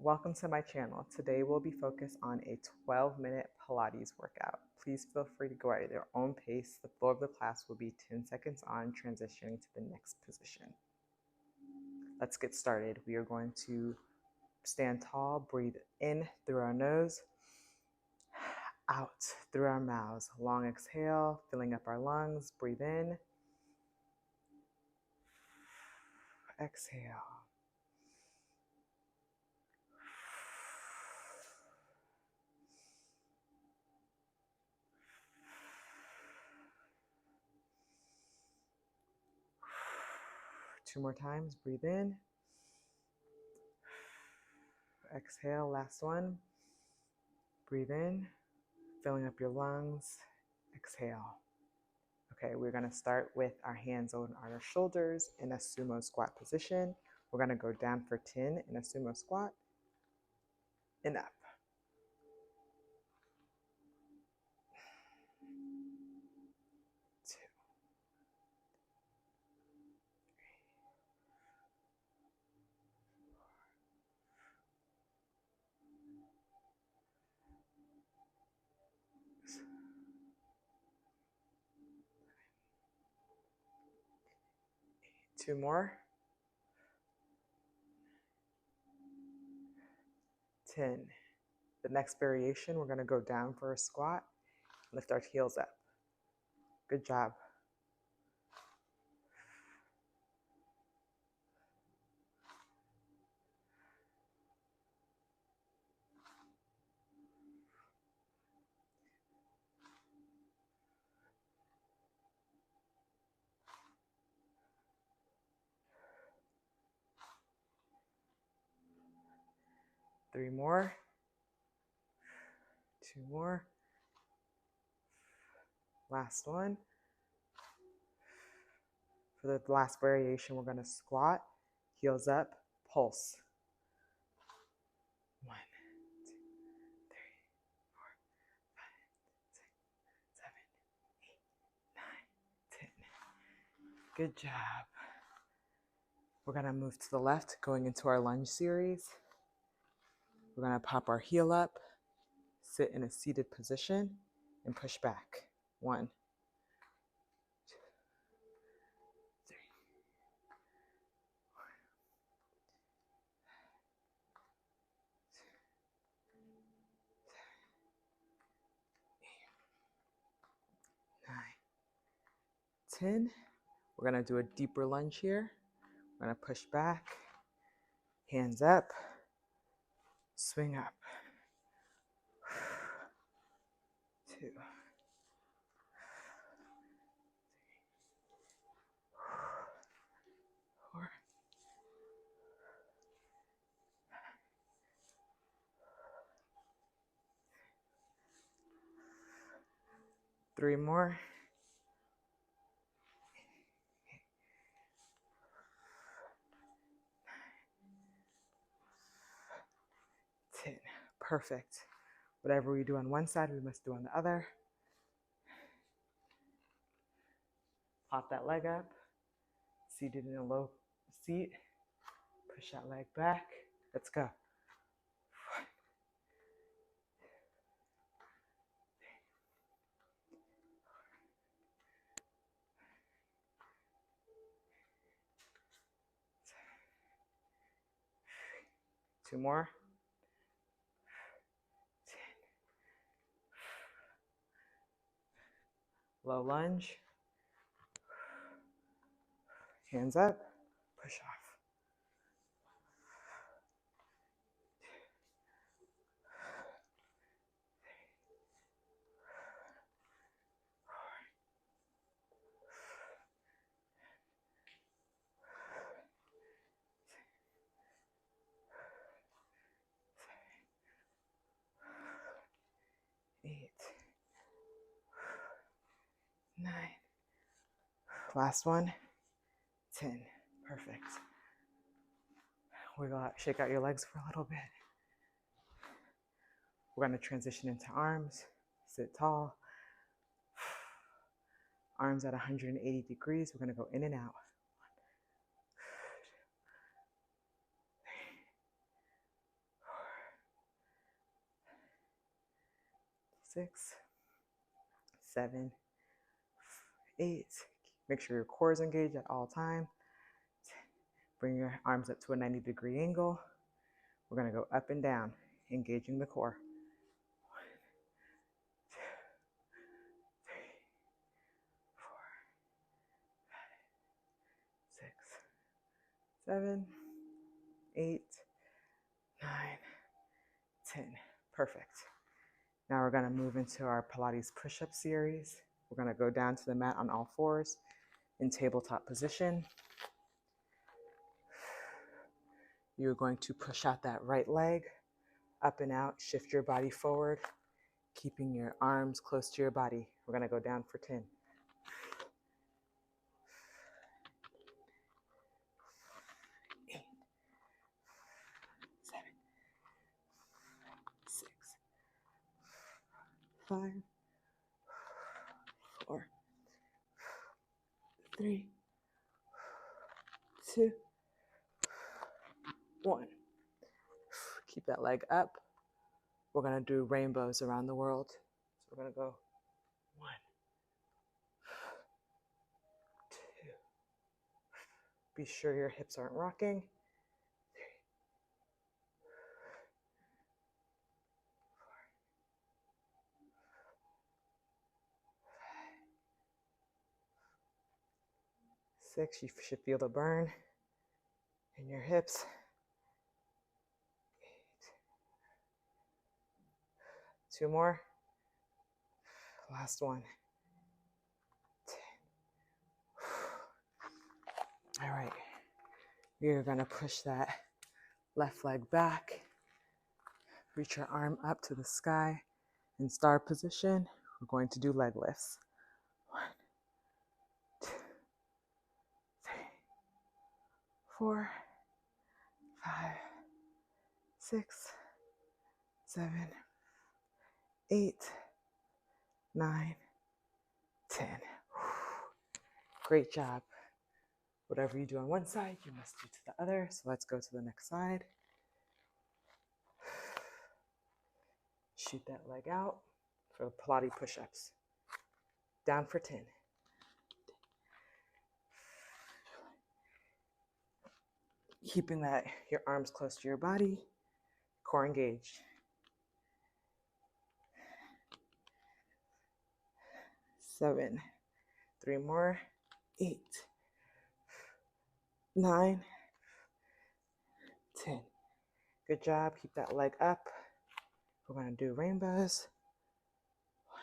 Welcome to my channel. Today we'll be focused on a 12-minute Pilates workout. Please feel free to go at your own pace. The flow of the class will be 10 seconds on, transitioning to the next position. Let's get started. We are going to stand tall, breathe in through our nose, out through our mouths. Long exhale, filling up our lungs. Breathe in, exhale. Two more times. Breathe in, exhale. Last one. Breathe in, filling up your lungs. Exhale. Okay, we're going to start with our hands on our shoulders in a sumo squat position. We're going to go down for 10 in a sumo squat and up. 2, 2 more. 10. The next variation, we're going to go down for a squat, lift our heels up. Good job. Three more. 2 more. Last one. For the last variation, we're going to squat, heels up, pulse. 1, 2, 3, 4, 5, 6, 7, 8, 9, 10. Good job. We're going to move to the left, going into our lunge series. We're going to pop our heel up, sit in a seated position, and push back. 1, 2, 3, 4, 5, 6, 7, 8, 9, 10. We're going to do a deeper lunge here. We're going to push back, hands up, swing up. 2, 4, 3 more. 10. Perfect. Whatever we do on one side, we must do on the other. Pop that leg up, seated in a low seat. Push that leg back. Let's go. 1, 2 more. 10. Low lunge. Hands up. Push off. 8, 9. Last one. 10. Perfect. Wiggle out, shake out your legs for a little bit. We're going to transition into arms. Sit tall. Arms at 180 degrees. We're going to go in and out. 1, 2, 3, 4, 6, 7, 8. Make sure your core is engaged at all time. Bring your arms up to a 90-degree angle. We're going to go up and down, engaging the core. 1, 2, 3, 4, 5, 6, 7, 8, 9, 10. Perfect. Now we're going to move into our Pilates push-up series. We're going to go down to the mat on all fours in tabletop position. You're going to push out that right leg, up and out, shift your body forward, keeping your arms close to your body. We're going to go down for 10. 8, 7, 6, 5, 4, 3, 2, 1. Keep that leg up. We're going to do rainbows around the world. So we're going to go 1, 2. Be sure your hips aren't rocking. 3, 4, 5, 6. You should feel the burn in your hips. 8. 2 more. Last one. 10. All right. You're going to push that left leg back. Reach your arm up to the sky in star position. We're going to do leg lifts. 1, 2, 3, 4, 5, 6, 7, 8, 9, 10. Great job. Whatever you do on one side, you must do to the other. So let's go to the next side. Shoot that leg out for Pilates push-ups. Down for 10. Keeping that your arms close to your body, core engaged. 7. 3 more. 8, 9, 10. Good job. Keep that leg up. We're going to do rainbows. 1,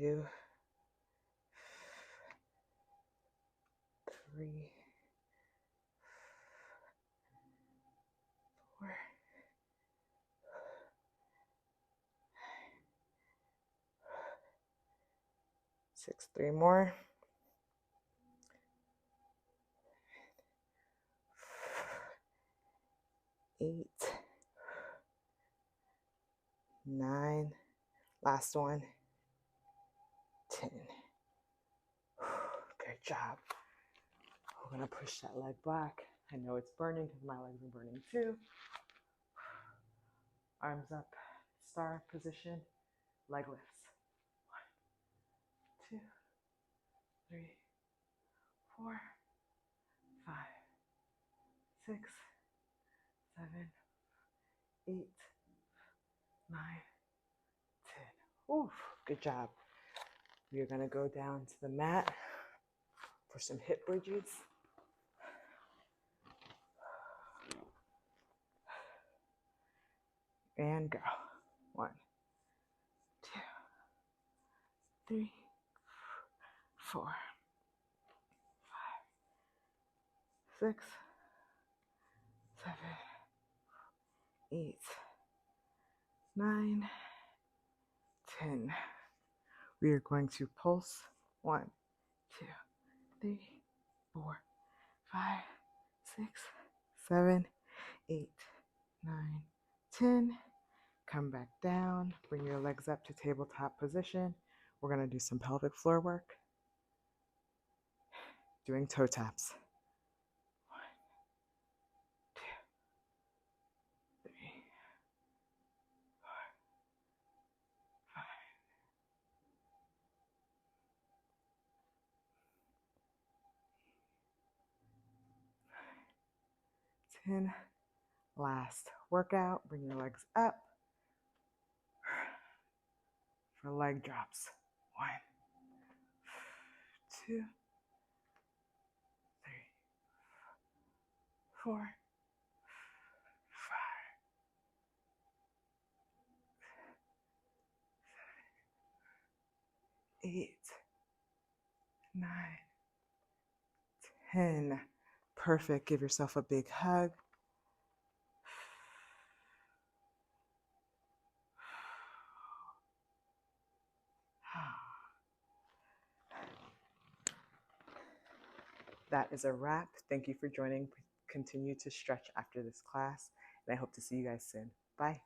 2, 3, 4, 6. 3 more. 8, 9. Last one. 10. Good job. We're going to push that leg back. I know it's burning because my legs are burning too. Arms up, star position, leg lifts. 1, 2, 3, 4, 5, 6, 7, 8, 9, 10. Oof, good job. We are going to go down to the mat for some hip bridges. And go. 1, 2, 3, 4, 5, 6, 7, 8, 9, 10. We are going to pulse. 1, 2, 3, 4, 5, 6, 7, 8, 9, 10. Come back down. Bring your legs up to tabletop position. We're going to do some pelvic floor work. Doing toe taps. 1, 2, 3, 10. Last workout. Bring your legs up for leg drops. 1, 2, 3, 4, 5, 8, 9, 10. Perfect. Give yourself a big hug. That is a wrap. Thank you for joining. Continue to stretch after this class, and I hope to see you guys soon. Bye.